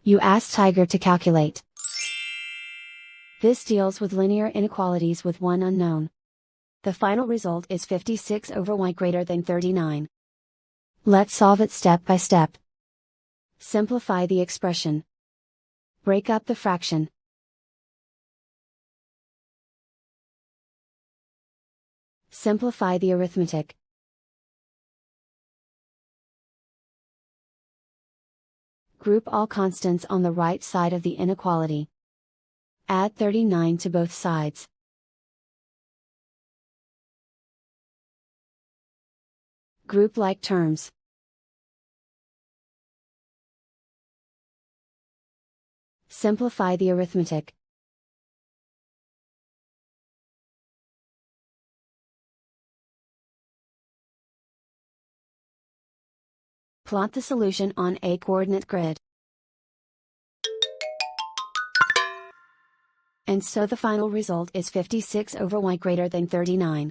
You ask Tiger to calculate. This deals with linear inequalities with one unknown. The final result is 56 over y greater than 39. Let's solve it step by step. Simplify the expression. Break up the fraction. Simplify the arithmetic. Group all constants on the right side of the inequality. Add 39 to both sides. Group like terms. Simplify the arithmetic. Plot the solution on a coordinate grid. And so the final result is 56 over y greater than 39.